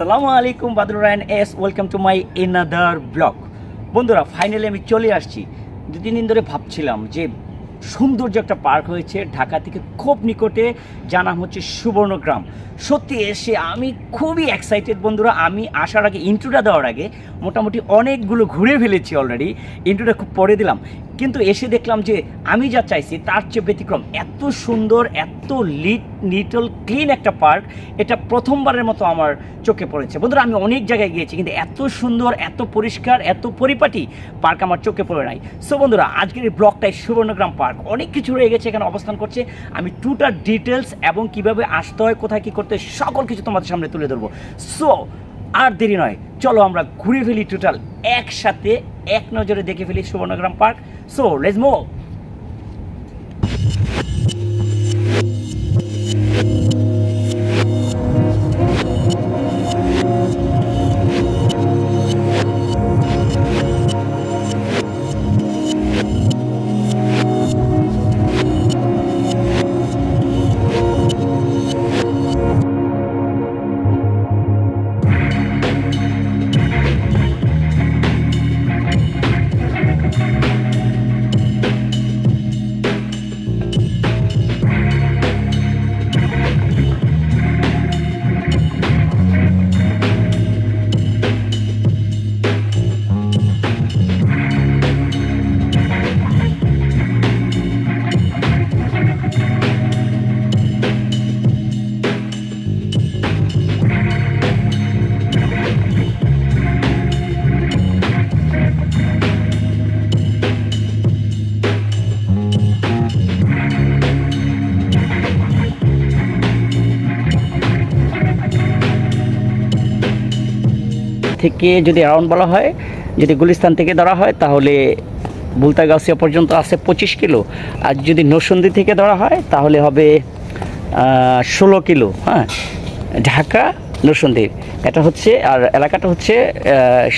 আসসালামু আলাইকুম Badrur Raihan is welcome to my another blog. বন্ধুরা ফাইনালি আমি চলে আসছি। 2-3 দিন ধরে ভাবছিলাম যে সৌন্দর্য একটা পার্ক হয়েছে ঢাকা থেকে খুব নিকটে, যার নাম হচ্ছে সুবর্ণগ্রাম। সত্যি এসে আমি খুবই এক্সাইটেড বন্ধুরা। আমি আসার আগে ইন্ট্রোটা দেওয়ার আগে মোটামুটি অনেকগুলো ঘুরে ফেলেছি অলরেডি, ইন্ট্রোটা খুব পরে দিলাম, কিন্তু এসে দেখলাম যে আমি যা চাইছি তার চেয়ে ব্যতিক্রম। এত সুন্দর, এত লিটল ক্লিন একটা পার্ক, এটা প্রথমবারের মতো আমার চোখে পড়েছে বন্ধুরা। আমি অনেক জায়গায় গিয়েছি কিন্তু এত সুন্দর, এত পরিষ্কার, এত পরিপাটি পার্ক আমার চোখে পড়ে নাই। সো বন্ধুরা আজকের এই ব্লগটাই সুবর্ণগ্রাম পার্ক। অনেক কিছু রয়ে গেছে এখানে অবস্থান করছে, আমি টুটার ডিটেলস এবং কিভাবে আসতে হয়, কোথায় কী করতে হয়, সকল কিছু তোমাদের সামনে তুলে ধরবো। সো আর দেরি নয়, চলো আমরা ঘুরে ফেলি টোটাল একসাথে, এক নজরে দেখে ফেলি Subarnagram park. So let's move. থেকে যদি রাউন্ড বলা হয়, যদি গুলিস্তান থেকে ধরা হয় তাহলে বুলতাগাছিয়া পর্যন্ত আছে 25 কিলো, আর যদি নরসিংদী থেকে ধরা হয় তাহলে হবে 16 কিলো। হ্যাঁ, ঢাকা নরসিংদী এটা হচ্ছে, আর এলাকাটা হচ্ছে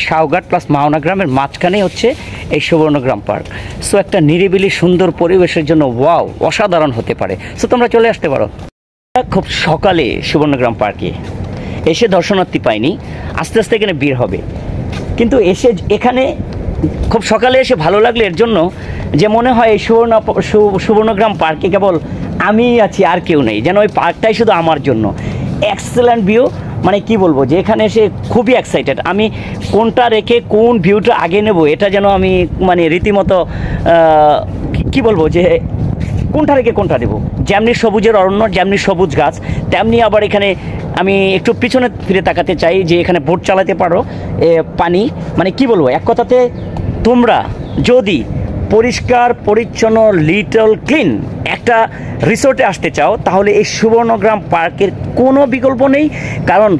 শাওঘাট প্লাস মাওনা গ্রামের মাঝখানেই হচ্ছে এই সুবর্ণগ্রাম পার্ক। সো একটা নিরিবিলি সুন্দর পরিবেশের জন্য ওয়াও, অসাধারণ হতে পারে। সো তোমরা চলে আসতে পারো। খুব সকালে সুবর্ণগ্রাম পার্কে এসে দর্শনার্থী পাইনি, আস্তে আস্তে এখানে ভিড় হবে, কিন্তু এসে এখানে খুব সকালে এসে ভালো লাগলে এর জন্য যে মনে হয় এই সুবর্ণগ্রাম পার্কে কেবল আমিই আছি, আর কেউ নেই, যেন ওই পার্কটাই শুধু আমার জন্য। এক্সেলেন্ট ভিউ, মানে কি বলবো যে এখানে এসে খুবই এক্সাইটেড। আমি কোনটা রেখে কোন ভিউটা আগে নেব এটা যেন আমি মানে রীতিমতো কি বলবো যে কোনটা রেখে কোনটা দেবো। যেমনি সবুজের অরণ্য, যেমনি সবুজ গাছ, তেমনি আবার এখানে আমি একটু পিছনে ফিরে তাকাতে চাই যে এখানে বোট চালাতে পারো, পানি, মানে কি বলবো এক কথাতে তোমরা যদি পরিষ্কার পরিচ্ছন্ন লিটল ক্লিন একটা রিসোর্টে আসতে চাও তাহলে এই সুবর্ণগ্রাম পার্কের কোনো বিকল্প নেই, কারণ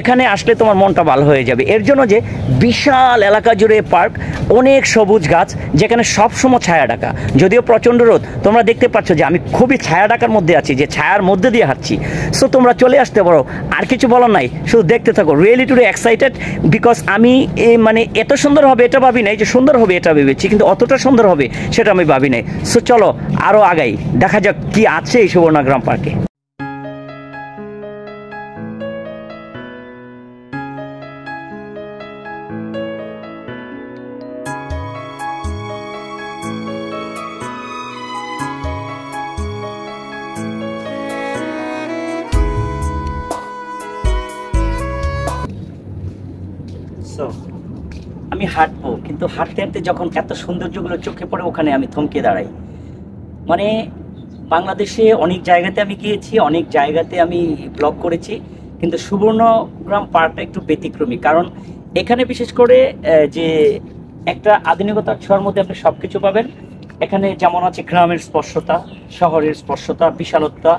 এখানে আসলে তোমার মনটা ভালো হয়ে যাবে। এর জন্য যে বিশাল এলাকা জুড়ে পার্ক, অনেক সবুজ গাছ, যেখানে সবসময় ছায়া ঢাকা, যদিও প্রচণ্ড রোদ। তোমরা দেখতে পাচ্ছ যে আমি খুবই ছায়া ঢাকার মধ্যে আছি, যে ছায়ার মধ্যে দিয়ে হাঁটছি। সো তোমরা চলে আসতে পারো, আর কিছু বলার নাই, শুধু দেখতে থাকো। রিয়েলি টুডে এক্সাইটেড বিকজ আমি মানে এত সুন্দর হবে এটা ভাবি নাই, যে সুন্দর হবে এটা ভেবেছি, কিন্তু অতটা সুন্দর হবে সেটা আমি ভাবি নাই। সো চলো আরও আগাই, দেখা যাক কি আছে এই সুবর্ণগ্রাম পার্কে। আমি হাঁটবো, কিন্তু হাঁটতে হাঁটতে যখন এত সৌন্দর্যগুলো চোখে পড়ে ওখানে আমি থমকে দাঁড়াই। মানে বাংলাদেশে অনেক জায়গাতে আমি গিয়েছি, অনেক জায়গাতে আমি ব্লগ করেছি, কিন্তু সুবর্ণগ্রাম পার্কটা একটু ব্যতিক্রমী, কারণ এখানে বিশেষ করে যে একটা আধুনিকতার ছোঁয়ার মধ্যে আপনি সব কিছু পাবেন। এখানে যেমন আছে গ্রামের স্পর্শতা, শহরের স্পর্শতা, বিশালতা,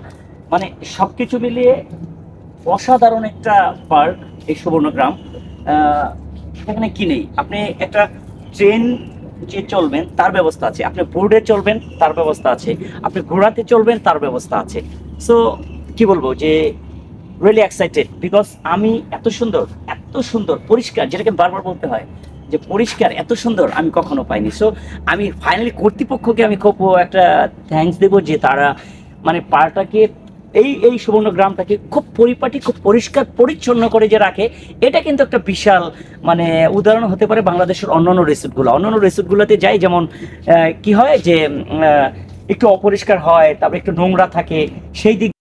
মানে সব কিছু মিলিয়ে অসাধারণ একটা পার্ক এই সুবর্ণগ্রাম। এখানে কি নেই, আপনি একটা ট্রেন যে চলবেন তার ব্যবস্থা আছে, আপনি বোর্ডে চলবেন তার ব্যবস্থা আছে, আপনি ঘোড়াতে চলবেন তার ব্যবস্থা আছে। সো কি বলবো যে রিয়েলি এক্সাইটেড বিকজ আমি এত সুন্দর পরিষ্কার, যেটাকে বারবার বলতে হয় যে পরিষ্কার এত সুন্দর আমি কখনো পাইনি। সো আমি ফাইনালি কর্তৃপক্ষকে আমি খুব একটা থ্যাঙ্কস দেবো যে তারা মানে পার্কটাকে এই এই সুবর্ণগ্রামটাকে খুব পরিপাটি, খুব পরিষ্কার পরিচ্ছন্ন করে যে রাখে, এটা কিন্তু একটা বিশাল মানে উদাহরণ হতে পারে বাংলাদেশের অন্যান্য রিসোর্টগুলোতে যাই, যেমন কি হয় যে একটু অপরিষ্কার হয়, তারপর একটু নোংরা থাকে, সেই দিক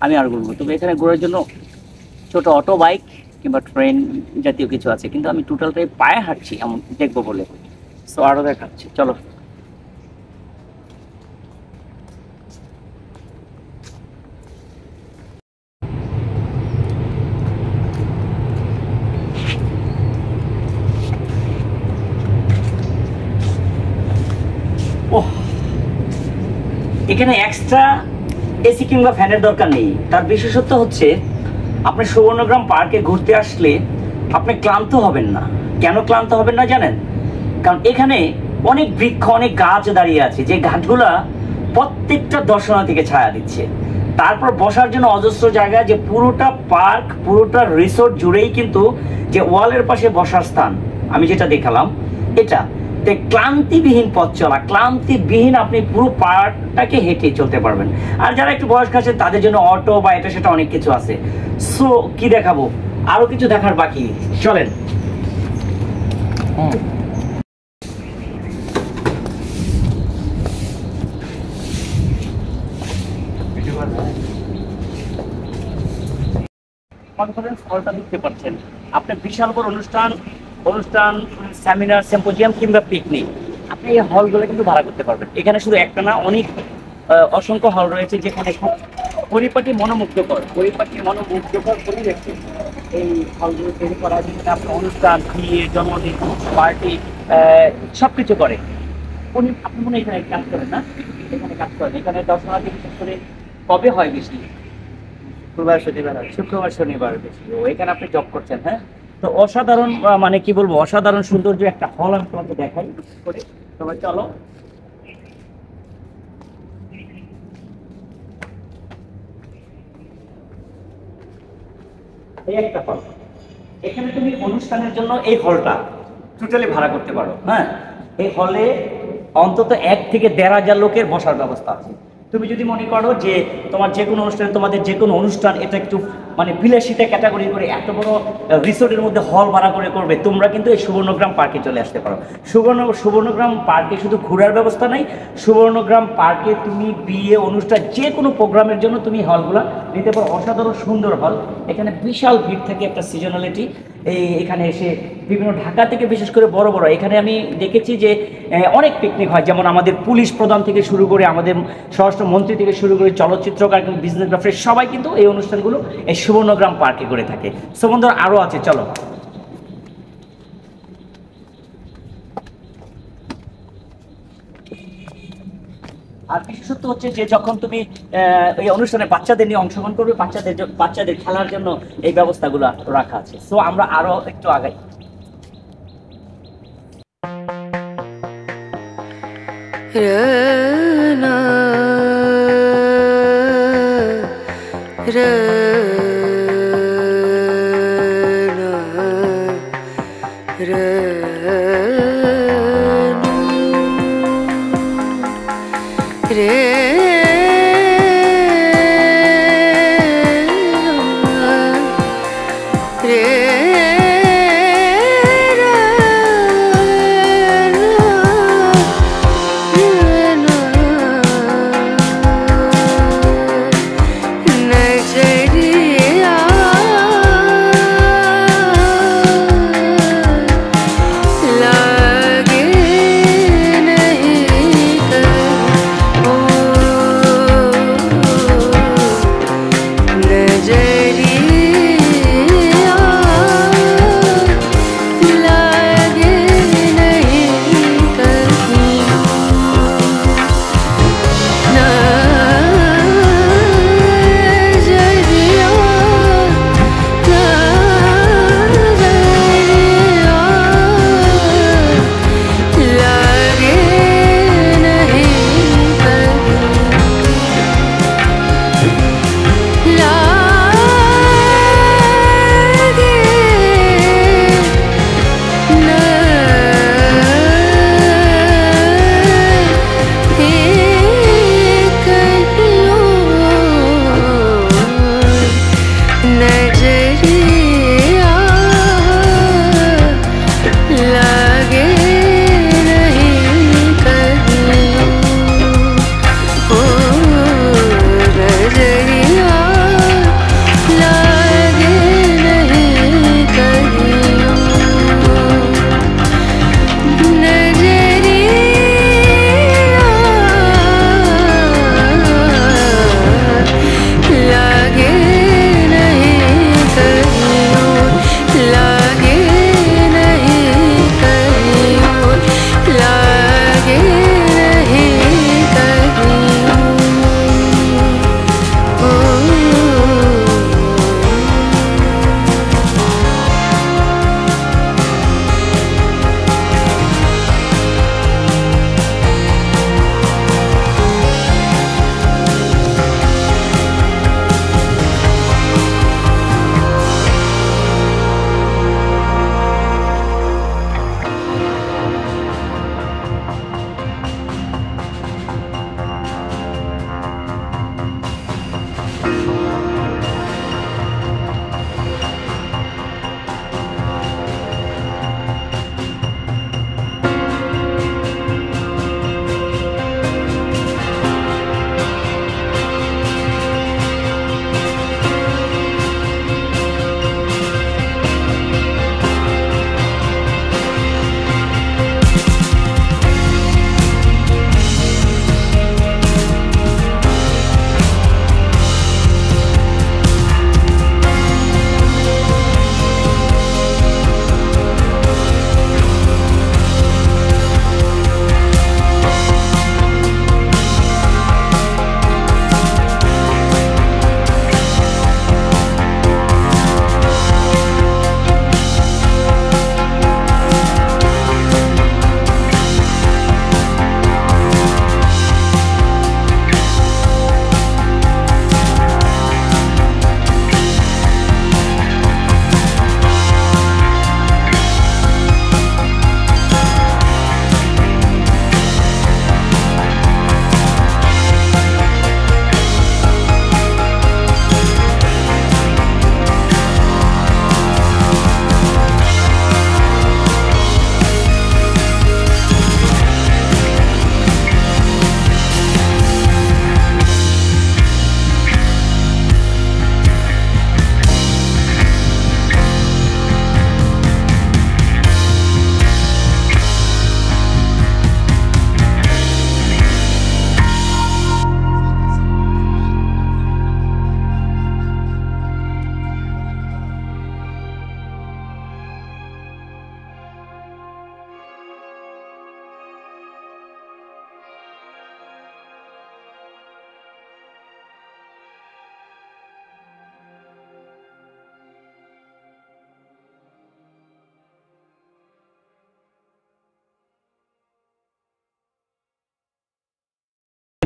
আমি আর বলবো। তবে এখানে ঘোরার জন্য ছোট অটো, বাইক কিংবা ট্রেন জাতীয় কিছু আছে, কিন্তু আমি টোটালটাই পায়ে হাঁটছি এমন দেখবো বলে, সো আরো দেখাচ্ছি, চলো। ওহ, এখানে এক্সট্রা এসি কিংবা ফ্যানের দরকার নেই। তার বিশেষত্ব হচ্ছে আপনি সুবর্ণগ্রাম পার্কে ঘুরতে আসলে আপনি ক্লান্ত হবেন না। কেন ক্লান্ত হবেন না জানেন? কারণ এখানে অনেক বৃক্ষ, অনেক গাছ দাঁড়িয়ে আছে, যে গাছগুলা প্রত্যেকটা দর্শনার্থীকে ছায়া দিচ্ছে। তারপর বসার জন্য অজস্র জায়গা, যে পুরোটা পার্ক, পুরোটা রিসোর্ট জুড়েই কিন্তু যে ওয়ালের পাশে বসার স্থান আমি যেটা দেখালাম, এটা ক্লান্তিবিহীন পথ চলা, ক্লান্তিবিহীন আপনি পুরো পার্কটাকে হেঁটে চলতে পারবেন। আর যারা একটু বয়স্ক আছে তাদের জন্য অটো বা এটা সেটা অনেক কিছু আছে। সো কি দেখাবো, আরো কিছু দেখার বাকি, চলেন। কনফারেন্স হলটা দেখতে পাচ্ছেন আপনি, বিশাল বড় অনুষ্ঠান, সেমিনার, সিম্পোজিয়াম কিংবা পিকনিক, আপনি এই হলগুলো কিন্তু ভাড়া করতে পারবেন। এখানে শুধু একটা না, অনেক অসংখ্য হল রয়েছে যেখানে খুব মনোমুগ্ধকর পরিবেশে এই হলগুলো তৈরি করা, যেখানে আপনার অনুষ্ঠান, বিয়ে, জন্মদিন, পার্টি সবকিছু করে। আপনি মনে হয় এখানে কাজ করেন না? এখানে কাজ করেন। এখানে দর্শনার্থী বিশেষ করে কবে হয় বেশি? শুক্রবার শনিবার বেশি। ও, এখানে আপনি জব করছেন? হ্যাঁ, তো অসাধারণ, মানে কি বলবো, অসাধারণ সৌন্দর্য একটা হল আমি তোমাকে দেখাই করে। সবাই চলো। এই একটা হল, এখানে তুমি অনুষ্ঠানের জন্য এই হলটা টোটালি ভাড়া করতে পারো। হ্যাঁ, এই হলে অন্তত 1 থেকে 1,500 লোকের বসার ব্যবস্থা আছে। তুমি যদি মনে করো যে তোমার যে কোনো অনুষ্ঠান, তোমাদের যে কোনো অনুষ্ঠান এটা একটু মানে বিলাসিতা ক্যাটাগরি করে এত বড় রিসোর্টের মধ্যে হল ভাড়া করে করবে, তোমরা কিন্তু এই সুবর্ণগ্রাম পার্কে চলে আসতে পারো। সুবর্ণগ্রাম পার্কে শুধু ঘোরার ব্যবস্থা নাই, সুবর্ণগ্রাম পার্কে তুমি বিয়ে, অনুষ্ঠান, যে কোনো প্রোগ্রামের জন্য তুমি হলগুলো নিতে পারো। অসাধারণ সুন্দর হল, এখানে বিশাল ভিড় থাকে, একটা সিজনালিটি। এখানে এসে বিভিন্ন ঢাকা থেকে বিশেষ করে বড় বড়, এখানে আমি দেখেছি যে অনেক পিকনিক হয়, যেমন আমাদের পুলিশ প্রধান থেকে শুরু করে, আমাদের স্বরাষ্ট্রমন্ত্রী থেকে শুরু করে, চলচ্চিত্রকার, বিজনেস ব্যবসায়ী সবাই কিন্তু এই অনুষ্ঠানগুলো এই সুবর্ণগ্রাম পার্কে করে থাকে। সো বন্ধুরা, আরও আছে, চলো। আর বিশেষত হচ্ছে যে যখন তুমি এই অনুষ্ঠানে বাচ্চাদের নিয়ে অংশগ্রহণ করবে, বাচ্চাদের খেলার জন্য এই ব্যবস্থাগুলো রাখা আছে। সো আমরা আরো একটু আগাই।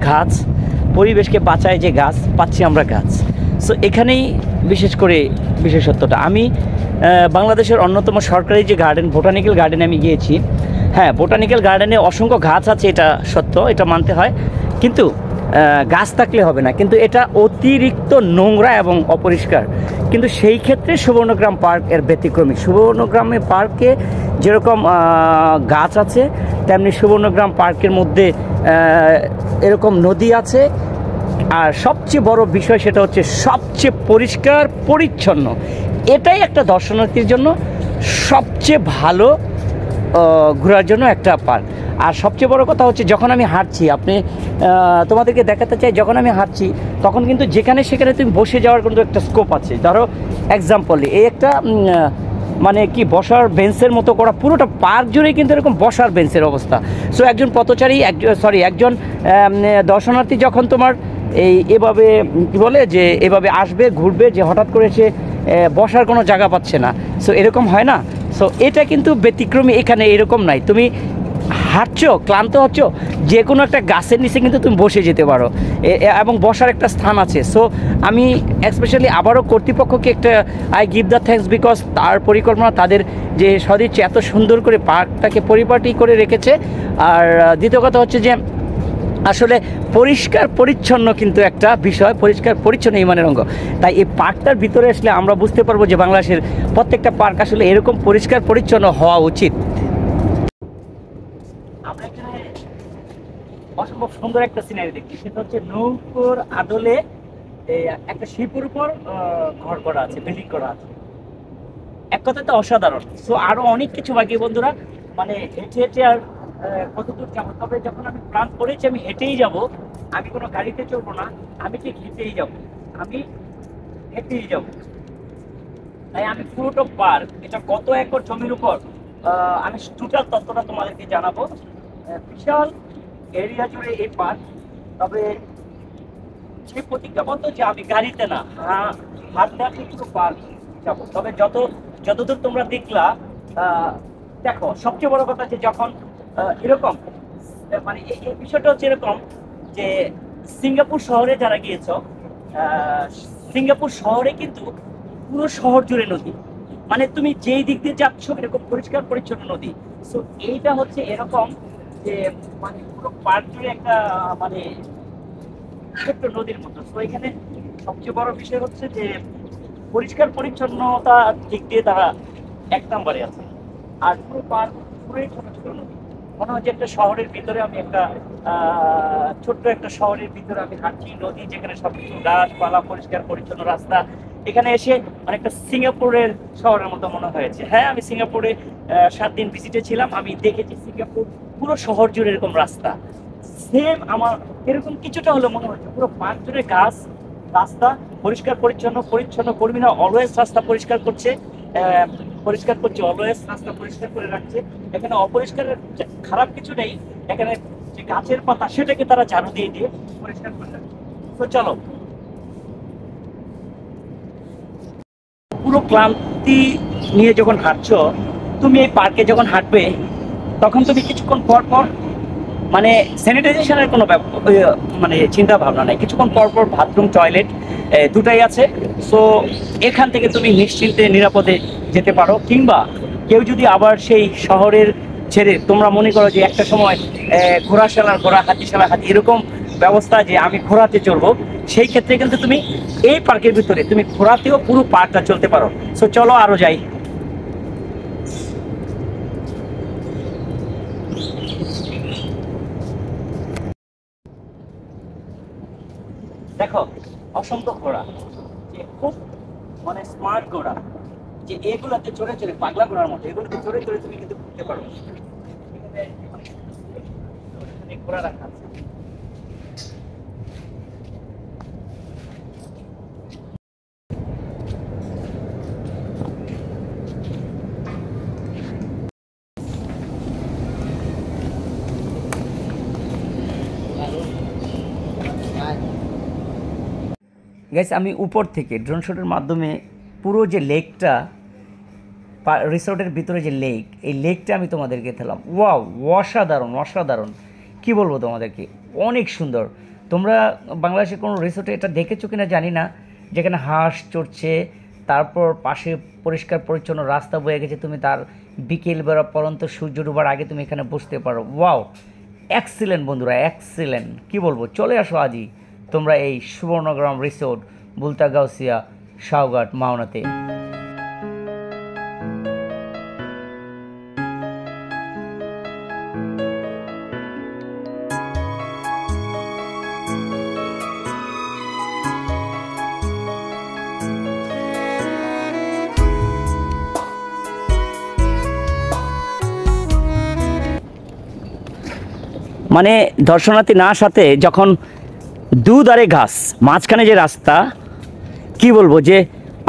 গাছ, পরিবেশকে বাঁচায় যে গাছ, পাচ্ছি আমরা গাছ। সো এখানেই বিশেষ করে বিশেষত্বটা। আমি বাংলাদেশের অন্যতম সরকারি যে গার্ডেন, বোটানিক্যাল গার্ডেনে আমি গিয়েছি। হ্যাঁ, বোটানিক্যাল গার্ডেনে অসংখ্য গাছ আছে, এটা সত্য, এটা মানতে হয়, কিন্তু গাছ থাকলে হবে না, কিন্তু এটা অতিরিক্ত নোংরা এবং অপরিষ্কার। কিন্তু সেই ক্ষেত্রে সুবর্ণগ্রাম পার্ক এর ব্যতিক্রমী। সুবর্ণগ্রামে পার্কে যেরকম গাছ আছে, তেমনি সুবর্ণগ্রাম পার্কের মধ্যে এরকম নদী আছে। আর সবচেয়ে বড় বিষয় সেটা হচ্ছে সবচেয়ে পরিষ্কার পরিচ্ছন্ন। এটাই একটা দর্শনার্থীর জন্য সবচেয়ে ভালো ঘোরার জন্য একটা পার্ক। আর সবচেয়ে বড় কথা হচ্ছে, যখন আমি হাঁটছি, আপনি তোমাদেরকে দেখাতে চাই, যখন আমি হাঁটছি তখন কিন্তু যেখানে সেখানে তুমি বসে যাওয়ার কিন্তু একটা স্কোপ আছে। ধরো এক্সাম্পলি, এই একটা মানে কি বসার বেঞ্চের মতো করা, পুরোটা পার্ক জুড়ে কিন্তু এরকম বসার বেঞ্চের অবস্থা। সো একজন পথচারী, একজন দর্শনার্থী যখন তোমার এভাবে কী বলে যে এভাবে আসবে, ঘুরবে, যে হঠাৎ করে সে বসার কোনো জায়গা পাচ্ছে না, সো এরকম হয় না। সো এটা কিন্তু ব্যতিক্রমী, এখানে এরকম নাই। তুমি হাঁটছো, ক্লান্ত হচ্ছ, যে কোনো একটা গাছের নিচে কিন্তু তুমি বসে যেতে পারো, এবং বসার একটা স্থান আছে। সো আমি স্পেশালি আবারও কর্তৃপক্ষকে একটা I give the thanks, because তার পরিকল্পনা, তাদের যে সদিচ্ছা, এত সুন্দর করে পার্কটাকে পরিপাটি করে রেখেছে। আর দ্বিতীয় কথা হচ্ছে যে আসলে পরিষ্কার পরিচ্ছন্ন কিন্তু একটা বিষয়, পরিষ্কার পরিচ্ছন্ন ইমানের অঙ্গ। তাই এই পার্কটার ভিতরে আসলে আমরা বুঝতে পারবো যে বাংলাদেশের প্রত্যেকটা পার্ক আসলে এরকম পরিষ্কার পরিচ্ছন্ন হওয়া উচিত। আমরা এখানে অসম্ভব সুন্দর একটা সিনারি দেখি, সেটা হচ্ছে নৌকোর আদলে একটা শিপের উপর ঘর করা আছে, বিল্ডিং করা আছে। এক কথাতে অসাধারণ। সো আরো অনেক কিছু বাকি বন্ধুরা, মানে হেঁটে হেঁটে আর কতদূর যাবো। তবে যখন আমি প্ল্যান করেছি আমি হেঁটেই যাব, আমি কোনো গাড়িতে চলবো না, আমি ঠিক হেঁটেই যাব, আমি হেঁটেই যাব। তাই আমি পুরোটা পার্ক, এটা কত একর জমির উপর, আমি টোটাল তথ্যটা তোমাদেরকে জানাবো। বিশাল এরিয়া জুড়ে এই পার্ক। তবে সেই প্রতিজ্ঞাবদ্ধ যে আমি গাড়িতে না, হাঁটতে হাঁটতে পুরো পার্ক যাবো। তবে যতদূর তোমরা দেখলা, দেখো সবচেয়ে বড় কথা যে যখন এরকম মানে এই বিষয়টা হচ্ছে এরকম যে সিঙ্গাপুর শহরে যারা গিয়েছ, সিঙ্গাপুর শহরে কিন্তু পুরো শহর জুড়ে নদী, মানে তুমি যেই দিক দিয়ে যাচ্ছ এরকম পরিষ্কার পরিচ্ছন্ন নদী। সো এইটা হচ্ছে এরকম যে মানে পুরো পার্ক জুড়ে একটা মানে ছোট্ট নদীর মতো। তো এখানে সবচেয়ে বড় বিষয় হচ্ছে যে পরিষ্কার পরিচ্ছন্নতা দিক দিয়ে তারা এক নম্বরে আছে। আর পুরো পার্ক পুরোই ছোট ছোট নদী, মনে হয় যে একটা শহরের ভিতরে আমি একটা ছোট্ট একটা শহরের ভিতরে আমি হাঁটছি, নদী যেখানে সবকিছু গাছপালা, পরিষ্কার পরিচ্ছন্ন রাস্তা। এখানে এসে অনেকটা সিঙ্গাপুরের শহরের মতো মনে হয়েছে। হ্যাঁ, আমি সিঙ্গাপুরে 7 দিন ভিজিটে ছিলাম, আমি দেখেছি সিঙ্গাপুর পুরো শহর জুড়ে এরকম রাস্তা, সেম আমার এরকম কিছুটা হলো মনে হচ্ছে। পুরো পার্ক জুড়ে গাছ, রাস্তা পরিষ্কার পরিচ্ছন্ন, পরিচ্ছন্ন কর্মীরা অলওয়েজ রাস্তা পরিষ্কার করছে, অলওয়েজ রাস্তা পরিষ্কার করে রাখছে। এখানে অপরিষ্কারের খারাপ কিছু নেই, এখানে যে গাছের পাতা সেটাকে তারা ঝাড়ু দিয়ে দিয়ে পরিষ্কার করে রাখছে। তো চলো, পুরো ক্লান্তি নিয়ে যখন হাঁটছো, তুমি এই পার্কে যখন হাঁটবে, তখন তুমি কিছুক্ষণ পর পর মানে স্যানিটাইজেশনের কোনো মানে চিন্তা ভাবনা নাই। কিছুক্ষণ পর পর বাথরুম, টয়লেট দুটাই আছে। সো এখান থেকে তুমি নিশ্চিন্তে নিরাপদে যেতে পারো। কিংবা কেউ যদি আবার সেই শহরের ছেড়ে, তোমরা মনে করো যে একটা সময় ঘোড়াশালার ঘোড়া, হাতিশালা হাতি, এরকম ব্যবস্থা যে আমি ঘোড়াতে চলবো, সেই ক্ষেত্রে কিন্তু তুমি এই পার্কের ভিতরে তুমি ঘোড়াতেও পুরো পার্কটা চলতে পারো। সো চলো আরো যাই। দেখো অসংখ্য ঘোড়া, যে খুব মানে স্মার্ট ঘোড়া, যে এগুলাতে চড়ে চড়ে, পাগলা ঘোড়ার মতো এগুলোতে চড়ে চড়ে তুমি কিন্তু ঘুরতে পারো। ঘোড়া রাখা আছে। গাইস, আমি উপর থেকে ড্রোন শটের মাধ্যমে পুরো যে লেকটা, রিসোর্টের ভিতরে যে লেক, এই লেকটা আমি তোমাদেরকে দিলাম। ওয়াও, অসাধারণ অসাধারণ, কি বলবো তোমাদেরকে, অনেক সুন্দর। তোমরা বাংলাদেশের কোনো রিসোর্টে এটা দেখেছো কিনা জানি না, যেখানে হাঁস চড়ছে, তারপর পাশে পরিষ্কার পরিচ্ছন্ন রাস্তা বয়ে গেছে, তুমি তার বিকেলবেলা পরন্ত সূর্য ডুবার আগে তুমি এখানে বসতে পারো। ওয়াও, এক্সিলেন্ট বন্ধুরা, এক্সিলেন্ট, কি বলবো। চলে আসো আজই তোমরা এই সুবর্ণগ্রাম রিসোর্ট বুলতাগাউসিয়া শাওঘাট মাওনাতে। মানে দর্শনার্থী না সাথে যখন দুধারে ঘাস, মাঝখানে যে রাস্তা, কি বলবো যে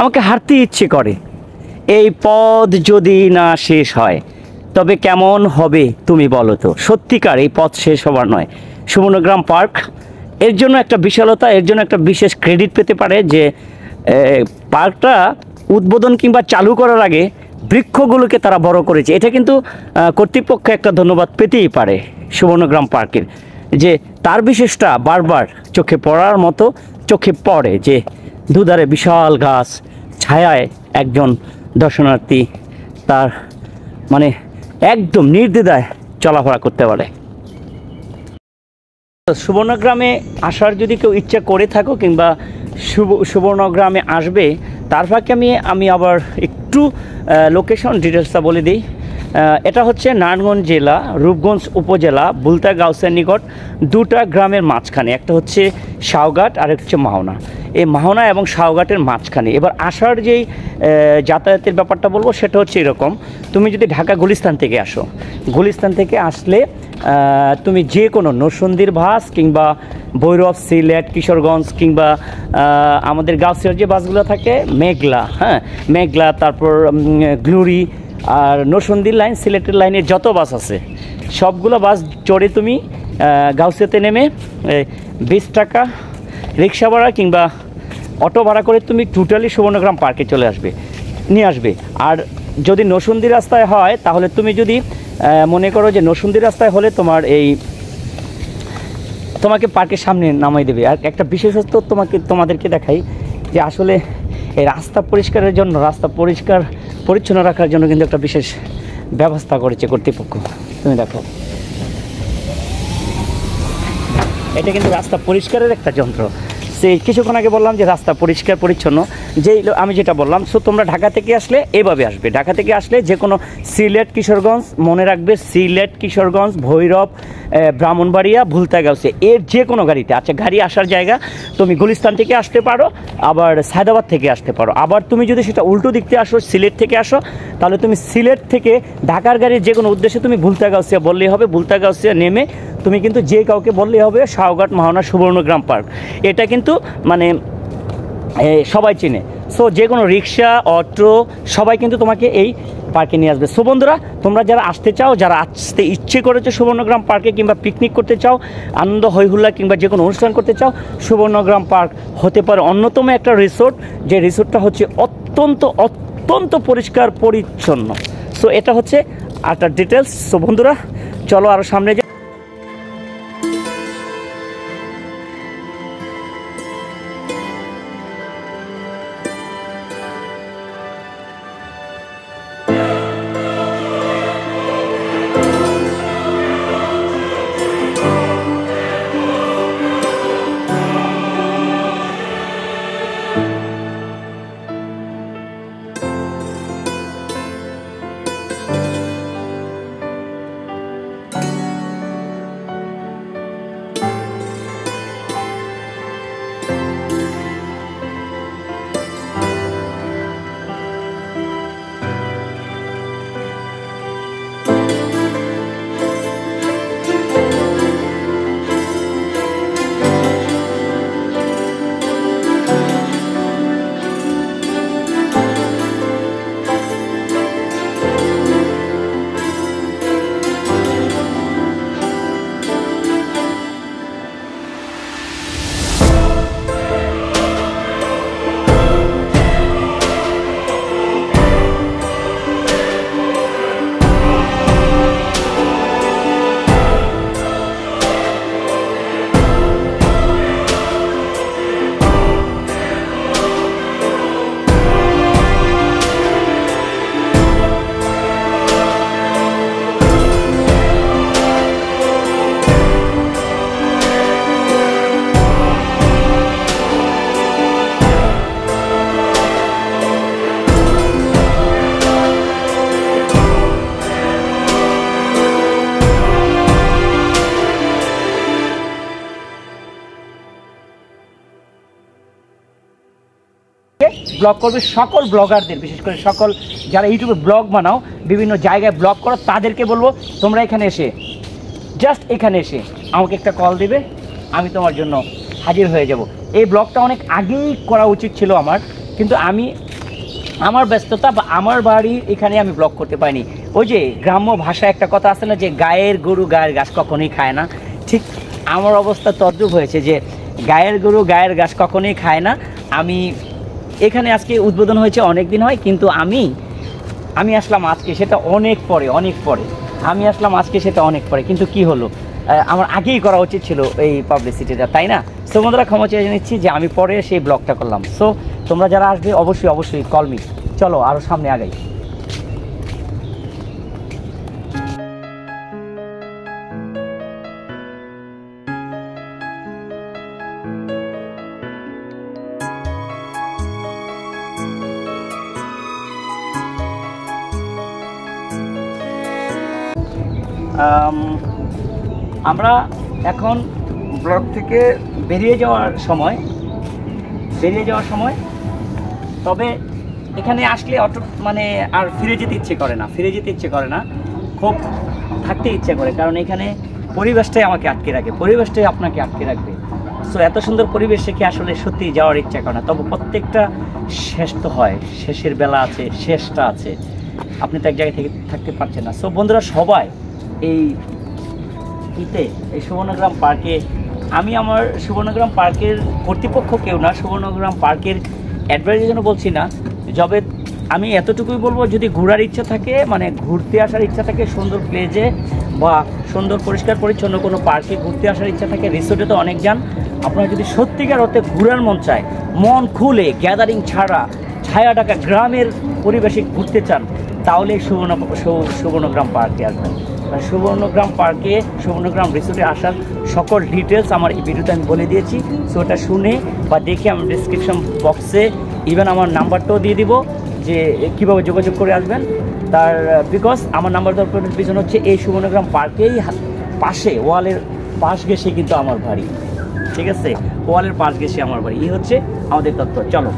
আমাকে হাঁটতে ইচ্ছে করে। এই পথ যদি না শেষ হয় তবে কেমন হবে তুমি বলো তো। সত্যিকার এই পথ শেষ হবার নয়। সুবর্ণগ্রাম পার্ক এর জন্য একটা বিশালতা, এর জন্য একটা বিশেষ ক্রেডিট পেতে পারে যে পার্কটা উদ্বোধন কিংবা চালু করার আগে বৃক্ষগুলোকে তারা বড় করেছে। এটা কিন্তু কর্তৃপক্ষ একটা ধন্যবাদ পেতেই পারে সুবর্ণগ্রাম পার্কের, যে তার বিশেষটা বারবার চোখে পড়ার মতো চোখে পড়ে, যে দুধারে বিশাল গাছ, ছায়ায় একজন দর্শনার্থী তার মানে একদম নির্দ্বিধায় চলাফেরা করতে পারে। সুবর্ণগ্রামে আসার যদি কেউ ইচ্ছা করে থাকো কিংবা সুবর্ণগ্রামে আসবে, তার ফাঁকে আমি আবার একটু লোকেশন ডিটেলসটা বলে দিই। এটা হচ্ছে নারায়ণগঞ্জ জেলা, রূপগঞ্জ উপজেলা, বুলতাগাউসিয়ার নিকট, দুটা গ্রামের মাঝখানে। একটা হচ্ছে শাওঘাট আর একটা হচ্ছে মাওনা। এই মাওনা এবং শাওঘাটের মাঝখানে। এবার আসার যেই যাতায়াতের ব্যাপারটা বলবো সেটা হচ্ছে এরকম। তুমি যদি ঢাকা গুলিস্তান থেকে আসো, গুলিস্তান থেকে আসলে তুমি যে কোনো নরসিংদীর বাস কিংবা ভৈরব, সিলেট, কিশোরগঞ্জ কিংবা আমাদের গাউসিয়ার যে বাসগুলো থাকে, মেঘলা, হ্যাঁ মেঘলা, তারপর গ্লোরি আর নরসিংদীর লাইন, সিলেটের লাইনের যত বাস আছে সবগুলো বাস চড়ে তুমি গাউসিয়াতে নেমে 20 টাকা রিক্সা ভাড়া কিংবা অটো ভাড়া করে তুমি টোটালি সুবর্ণগ্রাম পার্কে চলে নিয়ে আসবে। আর যদি নরসিংদী রাস্তায় হয় তাহলে তুমি যদি মনে করো যে নরসিংদী রাস্তায় হলে তোমাকে পার্কের সামনে নামাই দেবে। আর একটা বিশেষত্ব তোমাদেরকে দেখাই যে আসলে এই রাস্তা পরিষ্কারের জন্য, রাস্তা পরিচ্ছন্ন রাখার জন্য কিন্তু একটা বিশেষ ব্যবস্থা করেছে কর্তৃপক্ষ। তুমি দেখো, এটা কিন্তু রাস্তা পরিষ্কারের একটা যন্ত্র। সেই কিছুক্ষণ আগে বললাম যে রাস্তা পরিষ্কার পরিচ্ছন্ন, আমি যেটা বললাম। সো তোমরা ঢাকা থেকে আসলে এভাবে আসবে। ঢাকা থেকে আসলে যে কোনো সিলেট, কিশোরগঞ্জ, মনে রাখবে সিলেট, কিশোরগঞ্জ, ভৈরব, ব্রাহ্মণবাড়িয়া, বুলতাগাউসিয়া, এর যে কোনো গাড়িতে, আচ্ছা গাড়ি আসার জায়গা তুমি গুলিস্তান থেকে আসতে পারো, আবার সায়দাবাদ থেকে আসতে পারো। আবার তুমি যদি সেটা উল্টো দিক থেকে আসো, সিলেট থেকে আসো, তাহলে তুমি সিলেট থেকে ঢাকার গাড়ির যে কোনো উদ্দেশ্যে তুমি বুলতাগাউসিয়া বললেই হবে। বুলতাগাউসিয়া নেমে তুমি কিন্তু যে কাউকে বললেই হবে শাওঘাট, মাওনা, সুবর্ণগ্রাম পার্ক। এটা কিন্তু মানে সবাই চিনে। সো যে কোনো রিক্সা, অটো সবাই কিন্তু তোমাকে এই পার্কে নিয়ে আসবে। সো বন্ধুরা, তোমরা যারা আসতে চাও, যারা আসতে ইচ্ছে করেছো সুবর্ণগ্রাম পার্কে কিংবা পিকনিক করতে চাও, আনন্দ হৈহুল্লা কিংবা যে কোনো অনুষ্ঠান করতে চাও, সুবর্ণগ্রাম পার্ক হতে পারে অন্যতম একটা রিসোর্ট, যে রিসোর্টটা হচ্ছে অত্যন্ত পরিষ্কার পরিচ্ছন্ন। সো এটা হচ্ছে একটা ডিটেলস। সো বন্ধুরা, চলো আরও সামনে যাই। ব্লগ করবে সকল ব্লগারদের, বিশেষ করে সকল যারা ইউটিউবে ব্লগ বানাও, বিভিন্ন জায়গায় ব্লগ করো, তাদেরকে বলবো তোমরা এখানে এসে, জাস্ট এখানে এসে আমাকে একটা কল দিবে, আমি তোমার জন্য হাজির হয়ে যাব। এই ব্লগটা অনেক আগেই করা উচিত ছিল আমার, কিন্তু আমি আমার ব্যস্ততা বা আমার বাড়ির এখানে আমি ব্লগ করতে পারিনি। ওই যে গ্রাম্য ভাষায় একটা কথা আছে না, যে গায়ের গরু গায়ের ঘাস কখনোই খায় না, ঠিক আমার অবস্থা তদ্রূপ হয়েছে যে গায়ের গরু গায়ের ঘাস কখনোই খায় না। আমি এখানে আজকে উদ্বোধন হয়েছে, অনেক দিন হয়, কিন্তু আমি আসলাম আজকে, সেটা অনেক পরে আমি আসলাম আজকে, সেটা অনেক পরে। কিন্তু কি হলো, আমার আগেই করা উচিত ছিল এই পাবলিসিটিটা, তাই না? সো বন্ধুরা, ক্ষমা চেয়ে নিচ্ছি যে আমি পরে সেই ব্লগটা করলাম। সো তোমরা যারা আসবে অবশ্যই কল মি। চলো আরও সামনে আগাই। আমরা এখন ব্লগ থেকে বেরিয়ে যাওয়ার সময়, তবে এখানে আসলে মানে আর ফিরে যেতে ইচ্ছে করে না, খুব থাকতে ইচ্ছে করে, কারণ এখানে পরিবেশটাই আমাকে আটকে রাখে, পরিবেশটাই আপনাকে আটকে রাখবে। সো এত সুন্দর পরিবেশ দেখে আসলে সত্যি যাওয়ার ইচ্ছা করে না। তবে প্রত্যেকটা শেষ তো হয়, শেষের বেলা আছে, শেষটা আছে, আপনি তো এক জায়গায় থেকে থাকতে পারছেন না। সো বন্ধুরা, সবাই এই সুবর্ণগ্রাম পার্কে, আমি আমার সুবর্ণগ্রাম পার্কের কর্তৃপক্ষ কেউ না, সুবর্ণগ্রাম পার্কের অ্যাডভাইসের জন্য বলছি না, যবে আমি এতটুকুই বলবো, যদি ঘোরার ইচ্ছা থাকে, মানে ঘুরতে আসার ইচ্ছা থাকে সুন্দর প্লেজে বা সুন্দর পরিষ্কার পরিচ্ছন্ন কোনো পার্কে ঘুরতে আসার ইচ্ছা থাকে, রিসোর্টে তো অনেক যান, আপনারা যদি সত্যিকার অর্থে ঘোরার মন চায়, মন খুলে গ্যাদারিং ছাড়া ছায়া ঢাকা গ্রামের পরিবেশে ঘুরতে চান, তাহলে সুবর্ণগ্রাম পার্কে আসবেন। সুবর্ণগ্রাম রিসোর্টে আসার সকল ডিটেলস আমার এই ভিডিওতে আমি বলে দিয়েছি। সো ওটা শুনে বা দেখে আমি ডিসক্রিপশন বক্সে ইভেন আমার নাম্বারটাও দিয়ে দিব, যে কীভাবে যোগাযোগ করে আসবেন তার। বিকজ আমার নাম্বার দেওয়ার পিছনে হচ্ছে এই সুবর্ণগ্রাম পার্কেই পাশে, ওয়ালের পাশ ঘেঁষে কিন্তু আমার বাড়ি, ঠিক আছে? ওয়ালের পাশ ঘেঁষে আমার বাড়ি, এই হচ্ছে আমাদের তথ্য। চলো।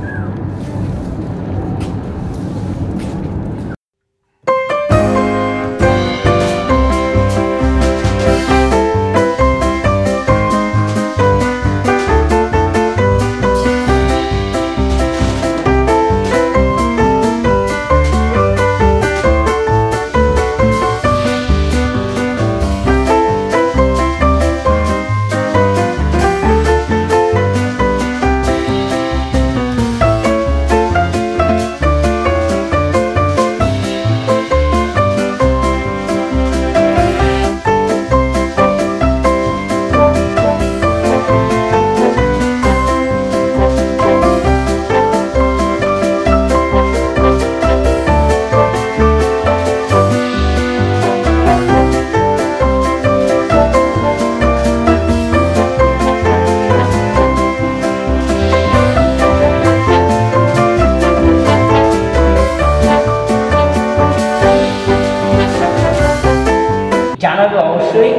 জানাবে অবশ্যই,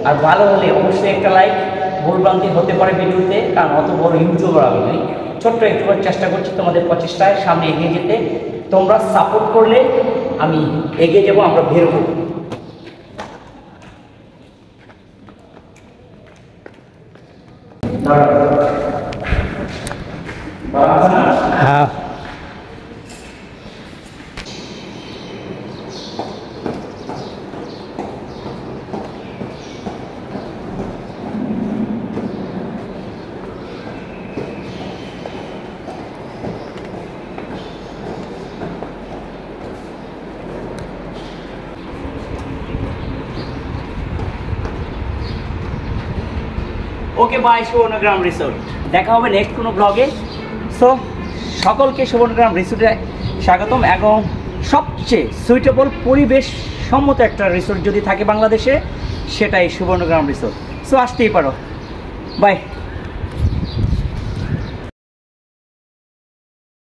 আর ভালো হলে অবশ্যই একটা লাইক। ভুলভ্রান্তি হতে পারে ভিডিওতে, কারণ অত বড় ইউটিউবার আমি নই, ছোট্ট একটু চেষ্টা করছি তোমাদের প্রচেষ্টায় সামনে এগিয়ে যেতে। তোমরা সাপোর্ট করলে আমি এগিয়ে যাব, আমরা বেরোবো। হ্যাঁ, ওকে বাই সুবর্ণগ্রাম রিসোর্ট, দেখা হবে নেক্সট কোনো ব্লগে। সো সকলকে সুবর্ণগ্রাম রিসোর্টে স্বাগতম, এবং সবচেয়ে সুইটেবল পরিবেশ সম্মত একটা রিসোর্ট যদি থাকে বাংলাদেশে, সেটাই সুবর্ণগ্রাম রিসোর্ট। সো আসতেই পারো, বাই।